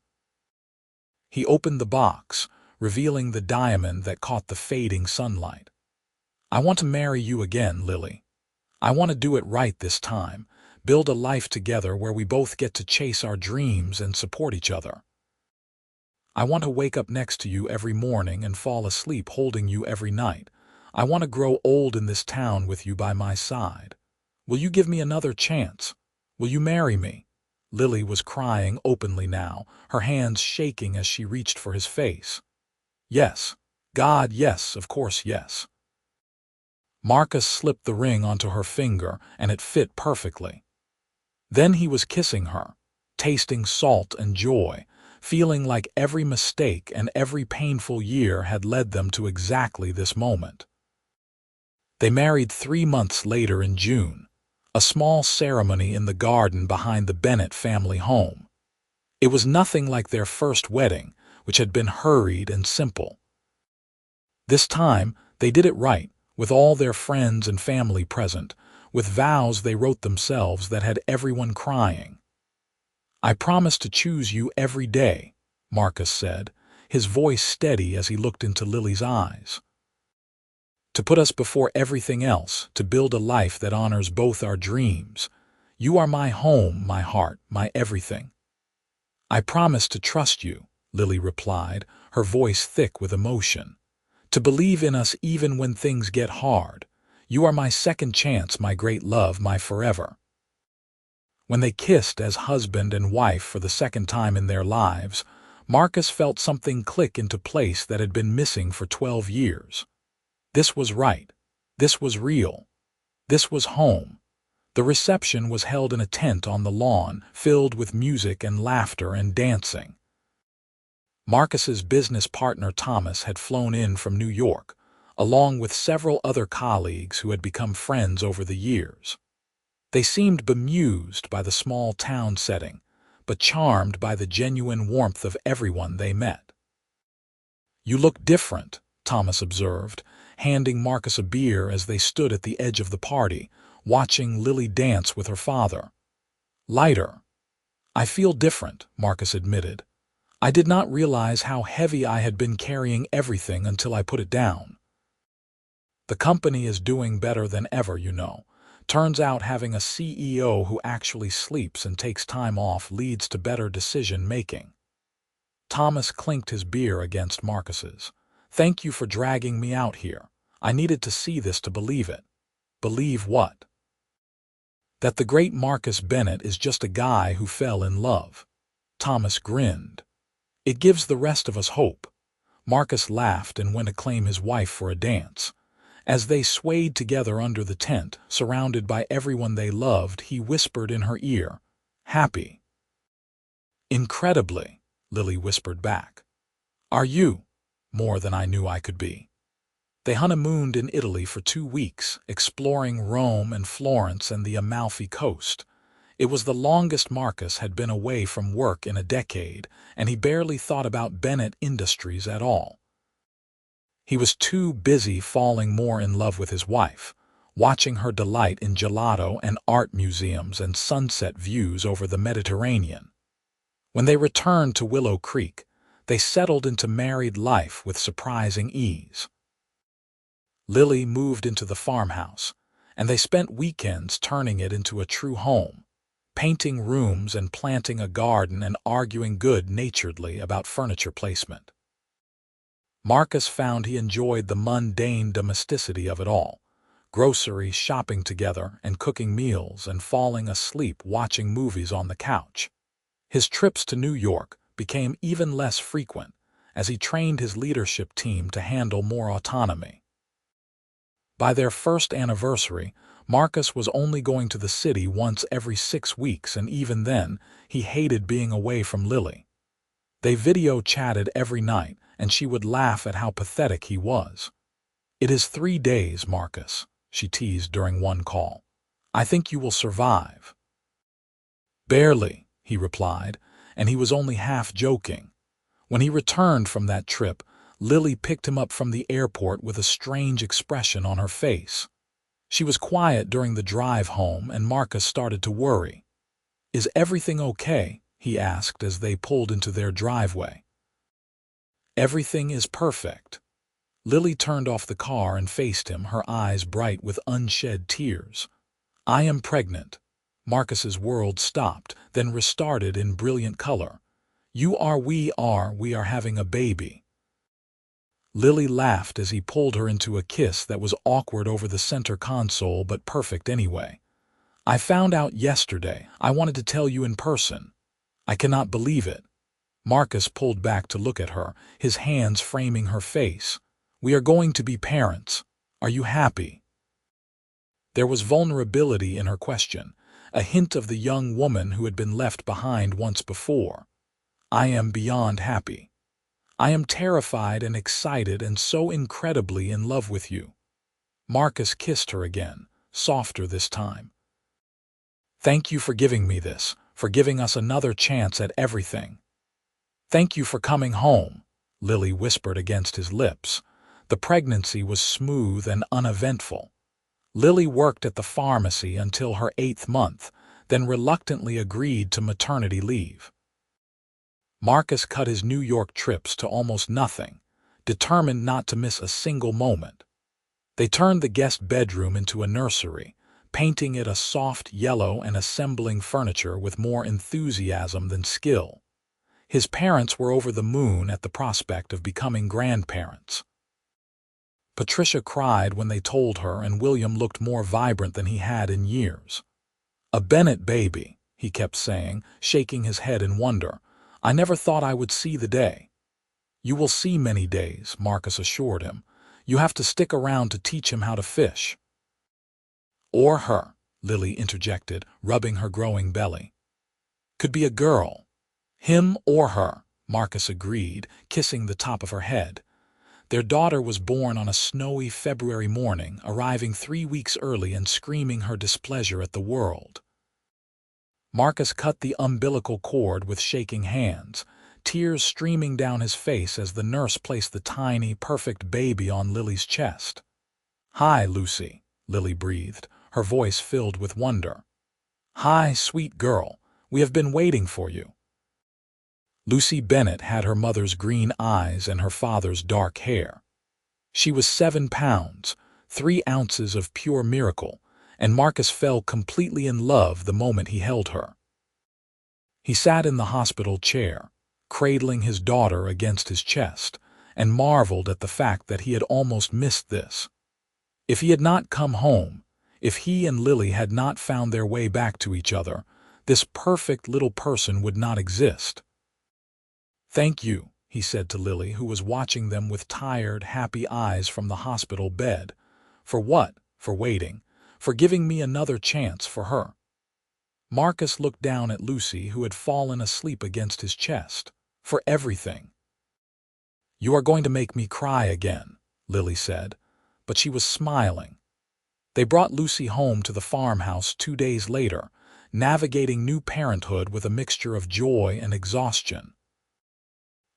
He opened the box, revealing the diamond that caught the fading sunlight. I want to marry you again, Lily. I want to do it right this time, build a life together where we both get to chase our dreams and support each other. I want to wake up next to you every morning and fall asleep holding you every night. I want to grow old in this town with you by my side. Will you give me another chance? Will you marry me? Lily was crying openly now, her hands shaking as she reached for his face. Yes. God, yes, of course, yes. Marcus slipped the ring onto her finger, and it fit perfectly. Then he was kissing her, tasting salt and joy, feeling like every mistake and every painful year had led them to exactly this moment. They married 3 months later in June, a small ceremony in the garden behind the Bennett family home. It was nothing like their first wedding, which had been hurried and simple. This time, they did it right, with all their friends and family present, with vows they wrote themselves that had everyone crying. I promise to choose you every day, Marcus said, his voice steady as he looked into Lily's eyes. To put us before everything else, to build a life that honors both our dreams. You are my home, my heart, my everything. I promise to trust you, Lily replied, her voice thick with emotion. To believe in us even when things get hard. You are my second chance, my great love, my forever. When they kissed as husband and wife for the second time in their lives, Marcus felt something click into place that had been missing for 12 years. This was right. This was real. This was home. The reception was held in a tent on the lawn, filled with music and laughter and dancing. Marcus's business partner Thomas had flown in from New York, along with several other colleagues who had become friends over the years. They seemed bemused by the small town setting, but charmed by the genuine warmth of everyone they met. You look different, Thomas observed, handing Marcus a beer as they stood at the edge of the party, watching Lily dance with her father. Lighter. I feel different, Marcus admitted. I did not realize how heavy I had been carrying everything until I put it down. The company is doing better than ever, you know. Turns out having a CEO who actually sleeps and takes time off leads to better decision-making. Thomas clinked his beer against Marcus's. Thank you for dragging me out here. I needed to see this to believe it. Believe what? That the great Marcus Bennett is just a guy who fell in love. Thomas grinned. It gives the rest of us hope. Marcus laughed and went to claim his wife for a dance. As they swayed together under the tent, surrounded by everyone they loved, he whispered in her ear, "Happy." "Incredibly," Lily whispered back. "Are you?" "More than I knew I could be." They honeymooned in Italy for 2 weeks, exploring Rome and Florence and the Amalfi Coast. It was the longest Marcus had been away from work in a decade, and he barely thought about Bennett Industries at all. He was too busy falling more in love with his wife, watching her delight in gelato and art museums and sunset views over the Mediterranean. When they returned to Willow Creek, they settled into married life with surprising ease. Lily moved into the farmhouse, and they spent weekends turning it into a true home, painting rooms and planting a garden and arguing good-naturedly about furniture placement. Marcus found he enjoyed the mundane domesticity of it all, groceries, shopping together, and cooking meals, and falling asleep watching movies on the couch. His trips to New York became even less frequent as he trained his leadership team to handle more autonomy. By their first anniversary, Marcus was only going to the city once every 6 weeks, and even then, he hated being away from Lily. They video chatted every night, and she would laugh at how pathetic he was. "It is 3 days, Marcus," she teased during one call. "I think you will survive." "Barely," he replied, and he was only half joking. When he returned from that trip, Lily picked him up from the airport with a strange expression on her face. She was quiet during the drive home, and Marcus started to worry. "Is everything okay?" he asked as they pulled into their driveway. "Everything is perfect." Lily turned off the car and faced him, her eyes bright with unshed tears. "I am pregnant." Marcus's world stopped, then restarted in brilliant color. "We are having a baby." Lily laughed as he pulled her into a kiss that was awkward over the center console but perfect anyway. "I found out yesterday. I wanted to tell you in person. I cannot believe it." Marcus pulled back to look at her, his hands framing her face. "We are going to be parents. Are you happy?" There was vulnerability in her question, a hint of the young woman who had been left behind once before. "I am beyond happy. I am terrified and excited and so incredibly in love with you." Marcus kissed her again, softer this time. "Thank you for giving me this, for giving us another chance at everything." "Thank you for coming home," Lily whispered against his lips. The pregnancy was smooth and uneventful. Lily worked at the pharmacy until her 8th month, then reluctantly agreed to maternity leave. Marcus cut his New York trips to almost nothing, determined not to miss a single moment. They turned the guest bedroom into a nursery, painting it a soft yellow and assembling furniture with more enthusiasm than skill. His parents were over the moon at the prospect of becoming grandparents. Patricia cried when they told her, and William looked more vibrant than he had in years. "A Bennett baby," he kept saying, shaking his head in wonder. "I never thought I would see the day." "You will see many days," Marcus assured him. "You have to stick around to teach him how to fish." "Or her," Lily interjected, rubbing her growing belly. "Could be a girl." "Him or her," Marcus agreed, kissing the top of her head. Their daughter was born on a snowy February morning, arriving 3 weeks early and screaming her displeasure at the world. Marcus cut the umbilical cord with shaking hands, tears streaming down his face as the nurse placed the tiny, perfect baby on Lily's chest. "Hi, Lucy," Lily breathed, her voice filled with wonder. "Hi, sweet girl. We have been waiting for you." Lucy Bennett had her mother's green eyes and her father's dark hair. She was 7 pounds, 3 ounces of pure miracle, and Marcus fell completely in love the moment he held her. He sat in the hospital chair, cradling his daughter against his chest, and marveled at the fact that he had almost missed this. If he had not come home, if he and Lily had not found their way back to each other, this perfect little person would not exist. "Thank you," he said to Lily, who was watching them with tired, happy eyes from the hospital bed. "For what? For waiting. For giving me another chance for her." Marcus looked down at Lucy, who had fallen asleep against his chest. "For everything." "You are going to make me cry again," Lily said, but she was smiling. They brought Lucy home to the farmhouse 2 days later, navigating new parenthood with a mixture of joy and exhaustion.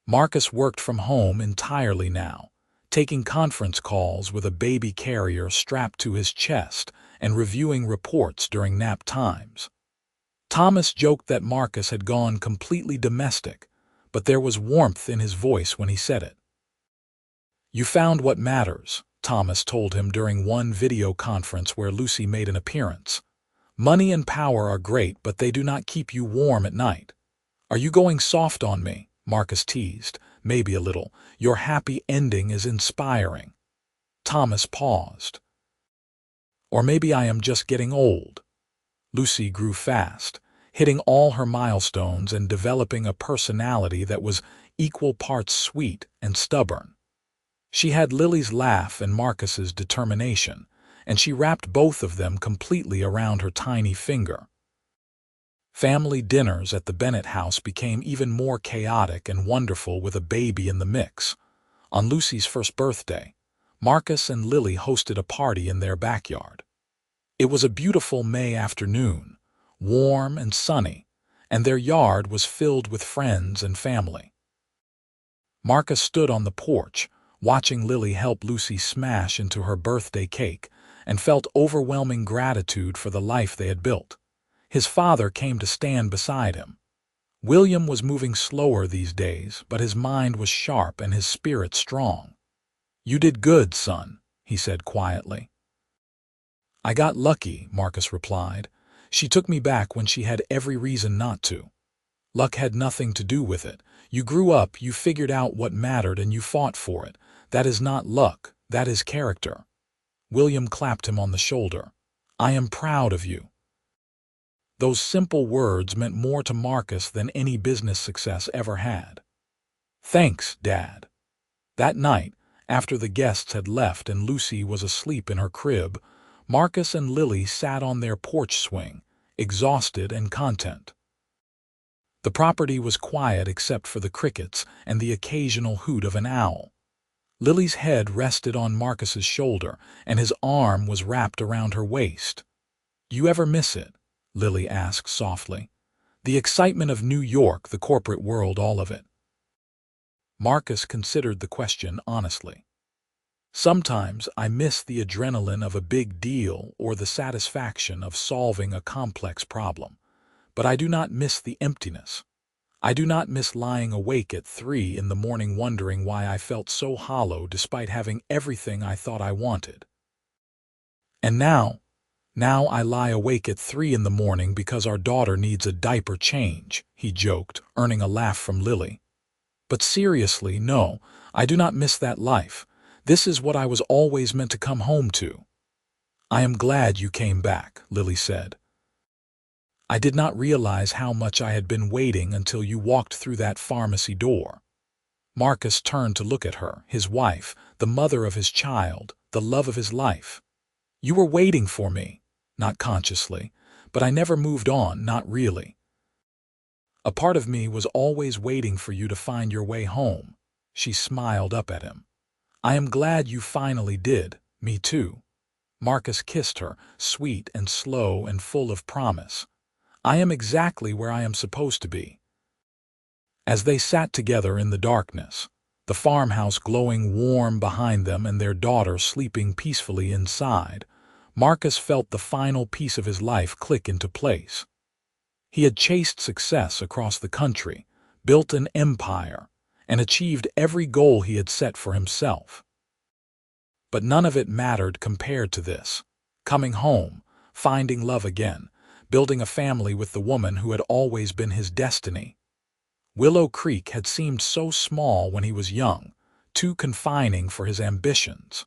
Marcus worked from home entirely now, taking conference calls with a baby carrier strapped to his chest and reviewing reports during nap times. Thomas joked that Marcus had gone completely domestic, but there was warmth in his voice when he said it. "You found what matters," Thomas told him during one video conference where Lucy made an appearance. "Money and power are great, but they do not keep you warm at night." "Are you going soft on me?" Marcus teased. "Maybe a little. Your happy ending is inspiring." Thomas paused. "Or maybe I am just getting old." Lucy grew fast, hitting all her milestones and developing a personality that was equal parts sweet and stubborn. She had Lily's laugh and Marcus's determination, and she wrapped both of them completely around her tiny finger. Family dinners at the Bennett house became even more chaotic and wonderful with a baby in the mix. On Lucy's first birthday, Marcus and Lily hosted a party in their backyard. It was a beautiful May afternoon, warm and sunny, and their yard was filled with friends and family. Marcus stood on the porch, watching Lily help Lucy smash into her birthday cake, and felt overwhelming gratitude for the life they had built. His father came to stand beside him. William was moving slower these days, but his mind was sharp and his spirit strong. "You did good, son," he said quietly. "I got lucky," Marcus replied. "She took me back when she had every reason not to. Luck had nothing to do with it. You grew up, you figured out what mattered, and you fought for it. That is not luck, that is character." William clapped him on the shoulder. "I am proud of you." Those simple words meant more to Marcus than any business success ever had. "Thanks, Dad." That night, after the guests had left and Lucy was asleep in her crib, Marcus and Lily sat on their porch swing, exhausted and content. The property was quiet except for the crickets and the occasional hoot of an owl. Lily's head rested on Marcus's shoulder, and his arm was wrapped around her waist. "You ever miss it?" Lily asked softly. "The excitement of New York, the corporate world, all of it." Marcus considered the question honestly. "Sometimes I miss the adrenaline of a big deal or the satisfaction of solving a complex problem, but I do not miss the emptiness. I do not miss lying awake at 3 in the morning wondering why I felt so hollow despite having everything I thought I wanted. And now I lie awake at 3 in the morning because our daughter needs a diaper change," he joked, earning a laugh from Lily. "But seriously, no, I do not miss that life. This is what I was always meant to come home to." "I am glad you came back," Lily said. "I did not realize how much I had been waiting until you walked through that pharmacy door." Marcus turned to look at her, his wife, the mother of his child, the love of his life. "You were waiting for me, not consciously, but I never moved on, not really. A part of me was always waiting for you to find your way home." She smiled up at him. "I am glad you finally did, me too." Marcus kissed her, sweet and slow and full of promise. "I am exactly where I am supposed to be." As they sat together in the darkness, the farmhouse glowing warm behind them and their daughter sleeping peacefully inside, Marcus felt the final piece of his life click into place. He had chased success across the country, built an empire, and achieved every goal he had set for himself. But none of it mattered compared to this: coming home, finding love again, building a family with the woman who had always been his destiny. Willow Creek had seemed so small when he was young, too confining for his ambitions.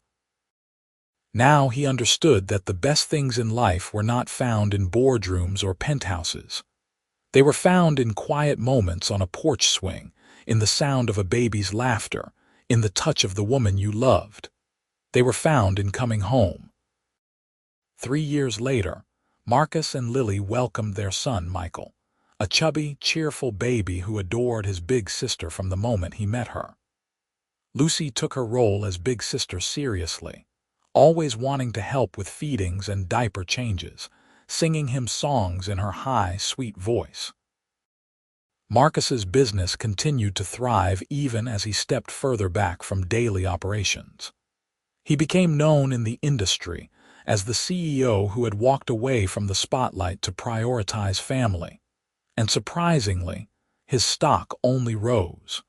Now he understood that the best things in life were not found in boardrooms or penthouses. They were found in quiet moments on a porch swing, in the sound of a baby's laughter, in the touch of the woman you loved. They were found in coming home. 3 years later, Marcus and Lily welcomed their son, Michael, a chubby, cheerful baby who adored his big sister from the moment he met her. Lucy took her role as big sister seriously, always wanting to help with feedings and diaper changes, singing him songs in her high, sweet voice. Marcus's business continued to thrive even as he stepped further back from daily operations. He became known in the industry as the CEO who had walked away from the spotlight to prioritize family, and surprisingly, his stock only rose.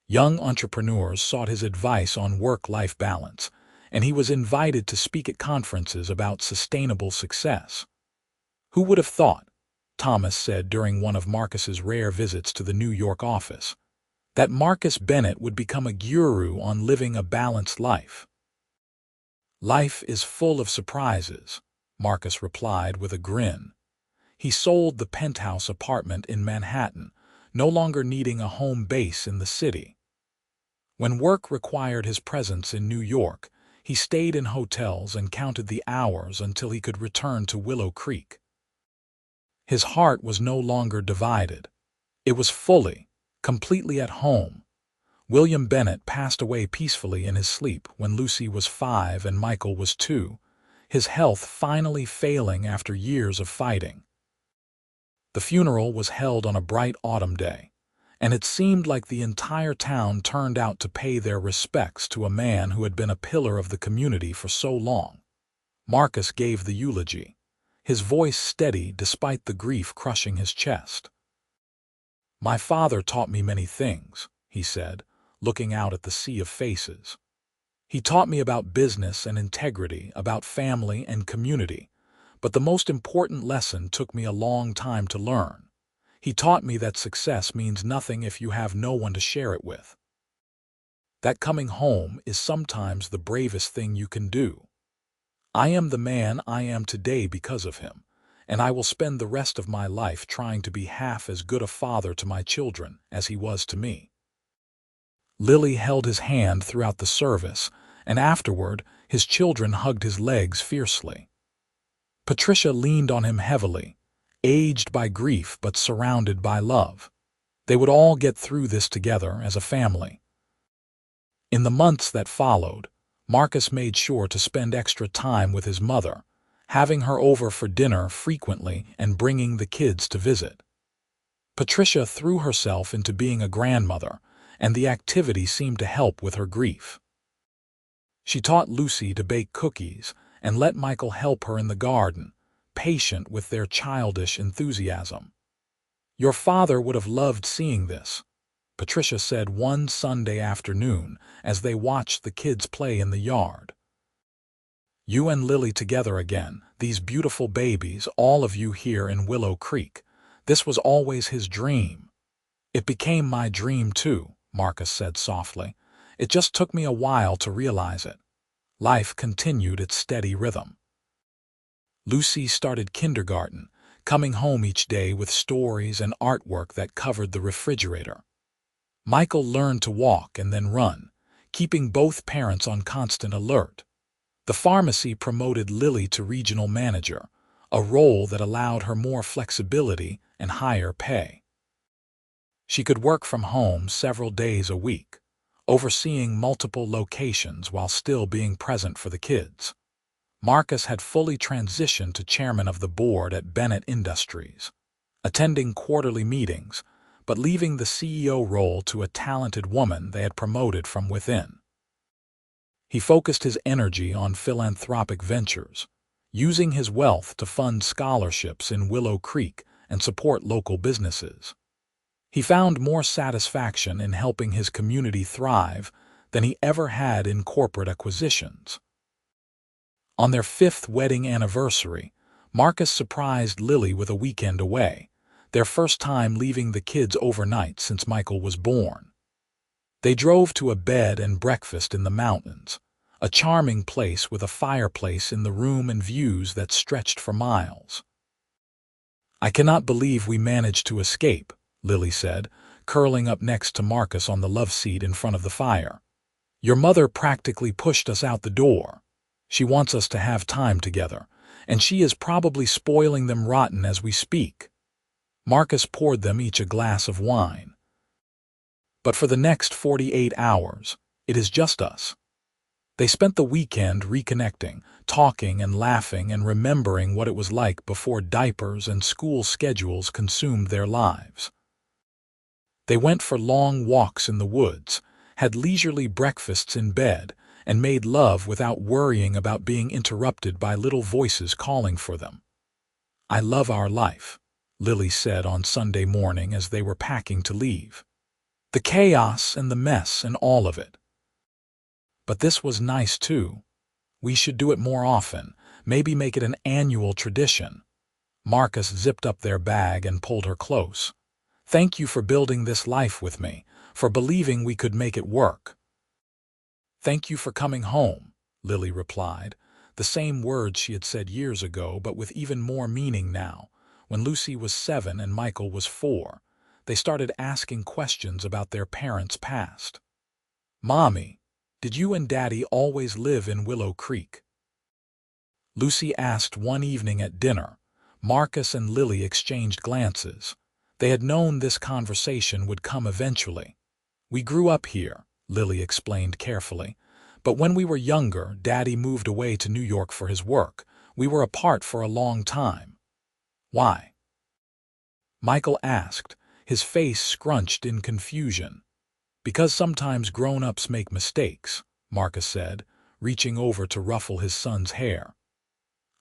Young entrepreneurs sought his advice on work-life balance, and he was invited to speak at conferences about sustainable success. "Who would have thought," Thomas said during one of Marcus's rare visits to the New York office, "that Marcus Bennett would become a guru on living a balanced life?" "Life is full of surprises," Marcus replied with a grin. He sold the penthouse apartment in Manhattan, no longer needing a home base in the city. When work required his presence in New York, he stayed in hotels and counted the hours until he could return to Willow Creek. His heart was no longer divided. It was fully, completely at home. William Bennett passed away peacefully in his sleep when Lucy was 5 and Michael was 2, his health finally failing after years of fighting. The funeral was held on a bright autumn day, and it seemed like the entire town turned out to pay their respects to a man who had been a pillar of the community for so long. Marcus gave the eulogy, his voice steady despite the grief crushing his chest. "My father taught me many things," he said, looking out at the sea of faces. "He taught me about business and integrity, about family and community, but the most important lesson took me a long time to learn. He taught me that success means nothing if you have no one to share it with. That coming home is sometimes the bravest thing you can do. I am the man I am today because of him, and I will spend the rest of my life trying to be half as good a father to my children as he was to me." Lily held his hand throughout the service, and afterward his children hugged his legs fiercely. Patricia leaned on him heavily, aged by grief but surrounded by love. They would all get through this together as a family. In the months that followed, Marcus made sure to spend extra time with his mother, having her over for dinner frequently and bringing the kids to visit. Patricia threw herself into being a grandmother, and the activity seemed to help with her grief. She taught Lucy to bake cookies and let Michael help her in the garden, patient with their childish enthusiasm. "Your father would have loved seeing this," Patricia said one Sunday afternoon as they watched the kids play in the yard. "You and Lily together again, these beautiful babies, all of you here in Willow Creek. This was always his dream." "It became my dream too," Marcus said softly. "It just took me a while to realize it." Life continued its steady rhythm. Lucy started kindergarten, coming home each day with stories and artwork that covered the refrigerator. Michael learned to walk and then run, keeping both parents on constant alert. The pharmacy promoted Lily to regional manager, a role that allowed her more flexibility and higher pay. She could work from home several days a week, overseeing multiple locations while still being present for the kids. Marcus had fully transitioned to chairman of the board at Bennett Industries, attending quarterly meetings, but leaving the CEO role to a talented woman they had promoted from within. He focused his energy on philanthropic ventures, using his wealth to fund scholarships in Willow Creek and support local businesses. He found more satisfaction in helping his community thrive than he ever had in corporate acquisitions. On their 5th wedding anniversary, Marcus surprised Lily with a weekend away, their first time leaving the kids overnight since Michael was born. They drove to a bed and breakfast in the mountains, a charming place with a fireplace in the room and views that stretched for miles. "I cannot believe we managed to escape," Lily said, curling up next to Marcus on the love seat in front of the fire. "Your mother practically pushed us out the door. She wants us to have time together, and she is probably spoiling them rotten as we speak." Marcus poured them each a glass of wine. "But for the next 48 hours, it is just us." They spent the weekend reconnecting, talking and laughing and remembering what it was like before diapers and school schedules consumed their lives. They went for long walks in the woods, had leisurely breakfasts in bed, and made love without worrying about being interrupted by little voices calling for them. "I love our life," Lily said on Sunday morning as they were packing to leave. "The chaos and the mess and all of it. But this was nice too. We should do it more often, maybe make it an annual tradition." Marcus zipped up their bag and pulled her close. "Thank you for building this life with me, for believing we could make it work." "Thank you for coming home," Lily replied, the same words she had said years ago but with even more meaning now. When Lucy was 7 and Michael was 4, they started asking questions about their parents' past. "Mommy, did you and Daddy always live in Willow Creek?" Lucy asked one evening at dinner, Marcus and Lily exchanged glances. They had known this conversation would come eventually. "We grew up here," Lily explained carefully. "But when we were younger, Daddy moved away to New York for his work. We were apart for a long time." "Why?" Michael asked, his face scrunched in confusion. "Because sometimes grown-ups make mistakes," Marcus said, reaching over to ruffle his son's hair.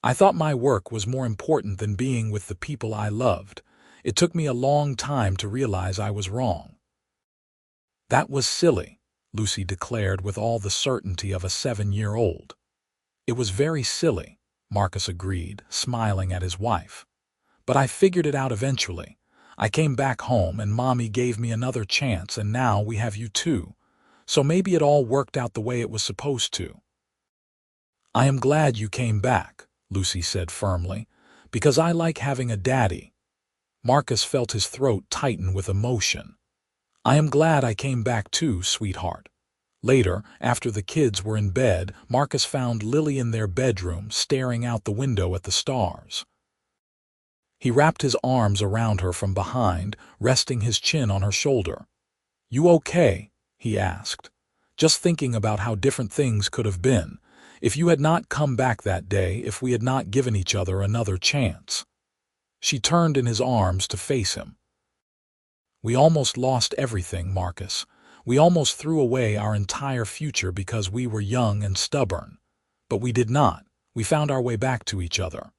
"I thought my work was more important than being with the people I loved. It took me a long time to realize I was wrong." "That was silly," Lucy declared with all the certainty of a 7-year-old. "It was very silly," Marcus agreed, smiling at his wife. "But I figured it out eventually. I came back home and Mommy gave me another chance, and now we have you too. So maybe it all worked out the way it was supposed to." "I am glad you came back," Lucy said firmly, "because I like having a daddy." Marcus felt his throat tighten with emotion. "I am glad I came back too, sweetheart." Later, after the kids were in bed, Marcus found Lily in their bedroom, staring out the window at the stars. He wrapped his arms around her from behind, resting his chin on her shoulder. "You okay?" he asked. "Just thinking about how different things could have been, if you had not come back that day, if we had not given each other another chance." She turned in his arms to face him. "We almost lost everything, Marcus. We almost threw away our entire future because we were young and stubborn. But we did not. We found our way back to each other."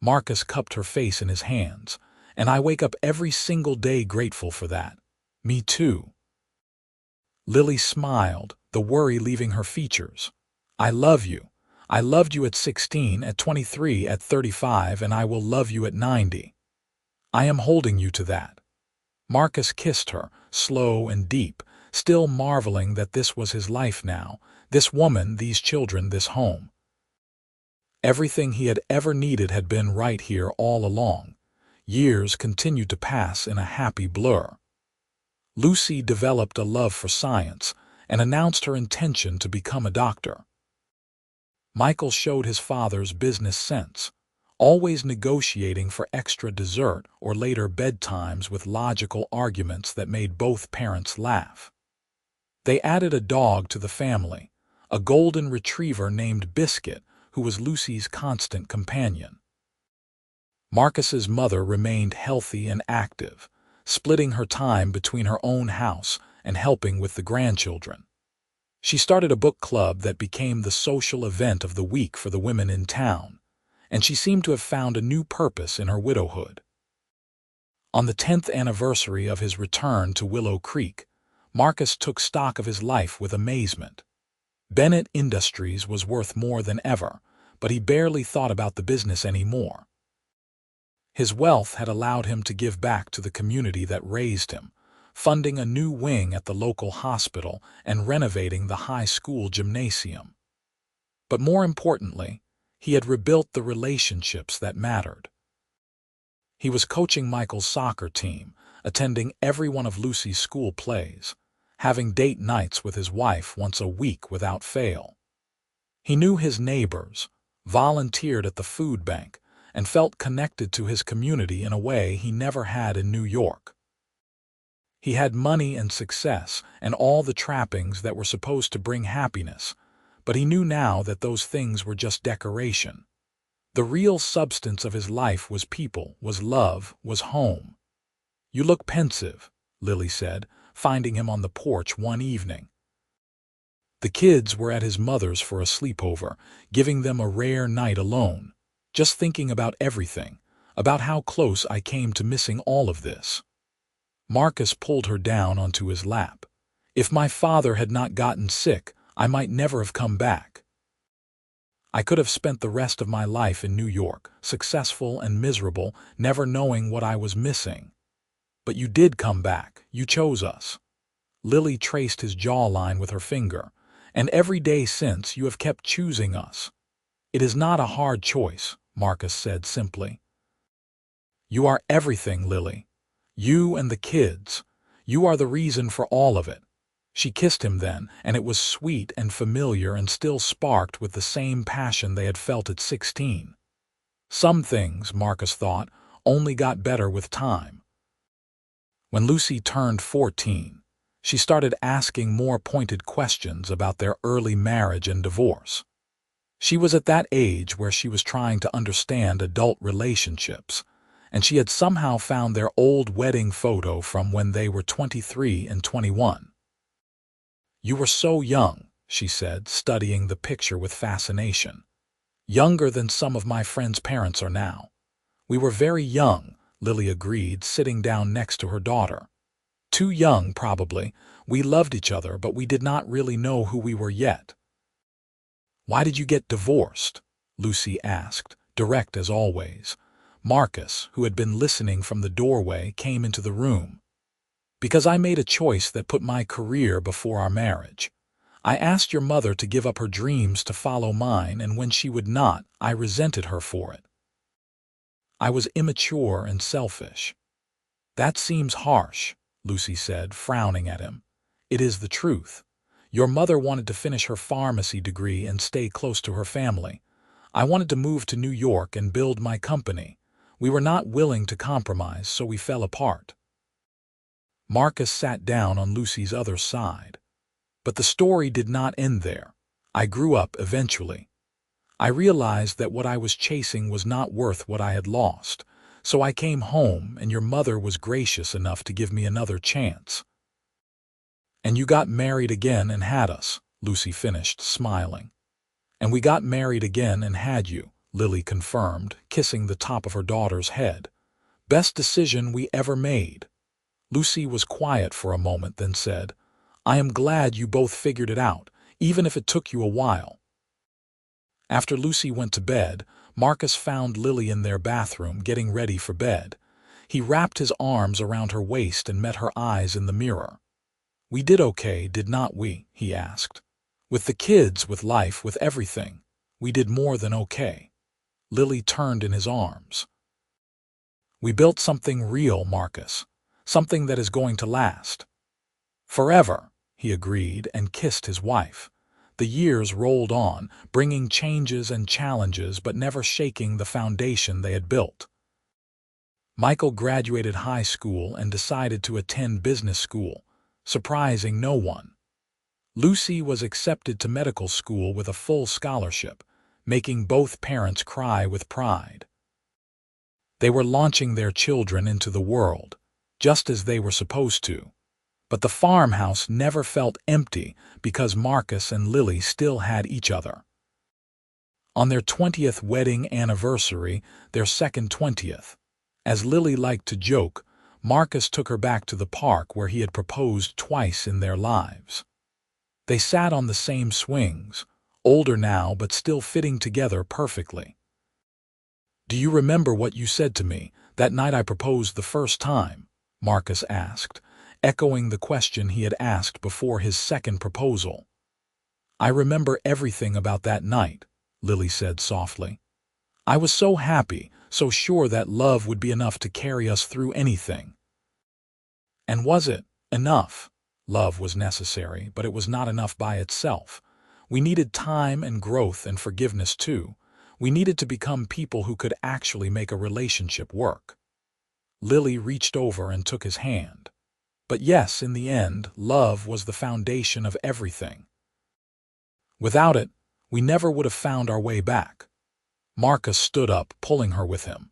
Marcus cupped her face in his hands. "And I wake up every single day grateful for that." "Me too." Lily smiled, the worry leaving her features. "I love you. I loved you at 16, at 23, at 35, and I will love you at 90. I am holding you to that." Marcus kissed her, slow and deep, still marveling that this was his life now, this woman, these children, this home. Everything he had ever needed had been right here all along. Years continued to pass in a happy blur. Lucy developed a love for science and announced her intention to become a doctor. Michael showed his father's business sense, always negotiating for extra dessert or later bedtimes with logical arguments that made both parents laugh. They added a dog to the family, a golden retriever named Biscuit, who was Lucy's constant companion. Marcus's mother remained healthy and active, splitting her time between her own house and helping with the grandchildren. She started a book club that became the social event of the week for the women in town, and she seemed to have found a new purpose in her widowhood. On the 10th anniversary of his return to Willow Creek, Marcus took stock of his life with amazement. Bennett Industries was worth more than ever, but he barely thought about the business anymore. His wealth had allowed him to give back to the community that raised him, funding a new wing at the local hospital and renovating the high school gymnasium. But more importantly, he had rebuilt the relationships that mattered. He was coaching Michael's soccer team, attending every one of Lucy's school plays, having date nights with his wife once a week without fail. He knew his neighbors, volunteered at the food bank, and felt connected to his community in a way he never had in New York. He had money and success and all the trappings that were supposed to bring happiness, but he knew now that those things were just decoration. The real substance of his life was people, was love, was home. "You look pensive," Lily said, finding him on the porch one evening. The kids were at his mother's for a sleepover, giving them a rare night alone, just thinking about everything, about how close I came to missing all of this. Marcus pulled her down onto his lap. "If my father had not gotten sick, I might never have come back. I could have spent the rest of my life in New York, successful and miserable, never knowing what I was missing. But you did come back. You chose us." Lily traced his jawline with her finger. "And every day since, you have kept choosing us." "It is not a hard choice," Marcus said simply. "You are everything, Lily. You and the kids. You are the reason for all of it." She kissed him then, and it was sweet and familiar and still sparked with the same passion they had felt at 16. Some things, Marcus thought, only got better with time. When Lucy turned 14, she started asking more pointed questions about their early marriage and divorce. She was at that age where she was trying to understand adult relationships, and she had somehow found their old wedding photo from when they were 23 and 21. "You were so young," she said, studying the picture with fascination. "Younger than some of my friends' parents are now." "We were very young," Lily agreed, sitting down next to her daughter. "Too young, probably. We loved each other, but we did not really know who we were yet." "Why did you get divorced?" Lucy asked, direct as always. Marcus, who had been listening from the doorway, came into the room. "Because I made a choice that put my career before our marriage. I asked your mother to give up her dreams to follow mine, and when she would not, I resented her for it. I was immature and selfish." "That seems harsh," Lucy said, frowning at him. "It is the truth. Your mother wanted to finish her pharmacy degree and stay close to her family. I wanted to move to New York and build my company. We were not willing to compromise, so we fell apart." Marcus sat down on Lucy's other side. "But the story did not end there. I grew up eventually. I realized that what I was chasing was not worth what I had lost, so I came home, and your mother was gracious enough to give me another chance." "And you got married again and had us," Lucy finished, smiling. "And we got married again and had you," Lily confirmed, kissing the top of her daughter's head. "Best decision we ever made." Lucy was quiet for a moment, then said, "I am glad you both figured it out, even if it took you a while." After Lucy went to bed, Marcus found Lily in their bathroom getting ready for bed. He wrapped his arms around her waist and met her eyes in the mirror. "We did okay, did not we?" he asked. "With the kids, with life, with everything. We did more than okay." Lily turned in his arms. "We built something real, Marcus. Something that is going to last." "Forever," he agreed and kissed his wife. The years rolled on, bringing changes and challenges but never shaking the foundation they had built. Michael graduated high school and decided to attend business school, surprising no one. Lucy was accepted to medical school with a full scholarship, making both parents cry with pride. They were launching their children into the world, just as they were supposed to. But the farmhouse never felt empty because Marcus and Lily still had each other. On their 20th wedding anniversary, their second 20th, as Lily liked to joke, Marcus took her back to the park where he had proposed twice in their lives. They sat on the same swings, older now but still fitting together perfectly. "Do you remember what you said to me that night I proposed the first time?" Marcus asked, echoing the question he had asked before his second proposal. "I remember everything about that night," Lily said softly. "I was so happy, so sure that love would be enough to carry us through anything." And was it enough? Love was necessary, but it was not enough by itself. We needed time and growth and forgiveness too. We needed to become people who could actually make a relationship work. Lily reached over and took his hand. But yes, in the end, love was the foundation of everything. Without it, we never would have found our way back. Marcus stood up, pulling her with him.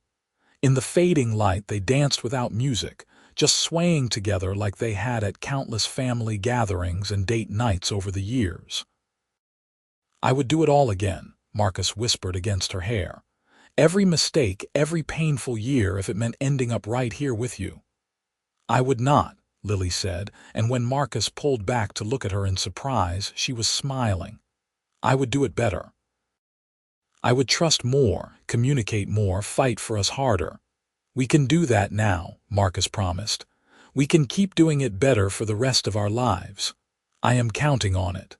In the fading light, they danced without music, just swaying together like they had at countless family gatherings and date nights over the years. "I would do it all again," Marcus whispered against her hair. "Every mistake, every painful year, if it meant ending up right here with you." "I would not," Lily said, and when Marcus pulled back to look at her in surprise, she was smiling. "I would do it better. I would trust more, communicate more, fight for us harder." "We can do that now," Marcus promised. "We can keep doing it better for the rest of our lives. I am counting on it."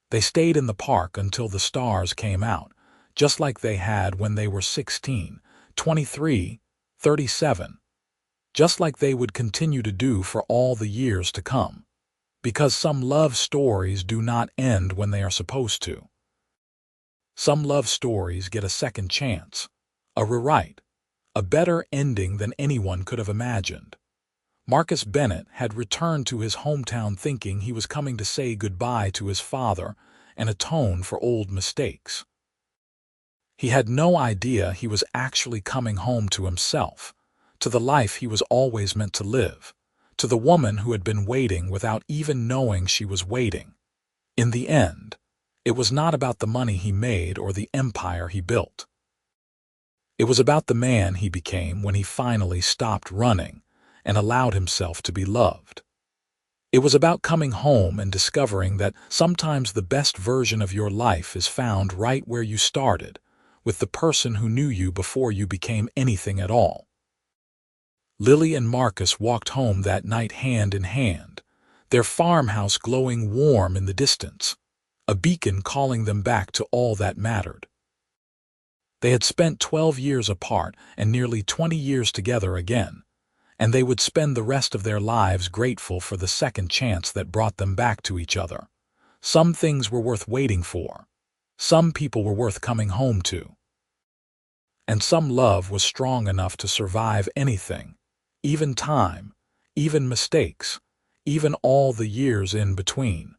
They stayed in the park until the stars came out, just like they had when they were 16, 23, 37. Just like they would continue to do for all the years to come. Because some love stories do not end when they are supposed to. Some love stories get a second chance, a rewrite, a better ending than anyone could have imagined. Marcus Bennett had returned to his hometown thinking he was coming to say goodbye to his father and atone for old mistakes. He had no idea he was actually coming home to himself, to the life he was always meant to live, to the woman who had been waiting without even knowing she was waiting. In the end, it was not about the money he made or the empire he built. It was about the man he became when he finally stopped running and allowed himself to be loved. It was about coming home and discovering that sometimes the best version of your life is found right where you started, with the person who knew you before you became anything at all. Lily and Marcus walked home that night hand in hand, their farmhouse glowing warm in the distance, a beacon calling them back to all that mattered. They had spent 12 years apart and nearly 20 years together again, and they would spend the rest of their lives grateful for the second chance that brought them back to each other. Some things were worth waiting for. Some people were worth coming home to. And some love was strong enough to survive anything, even time, even mistakes, even all the years in between.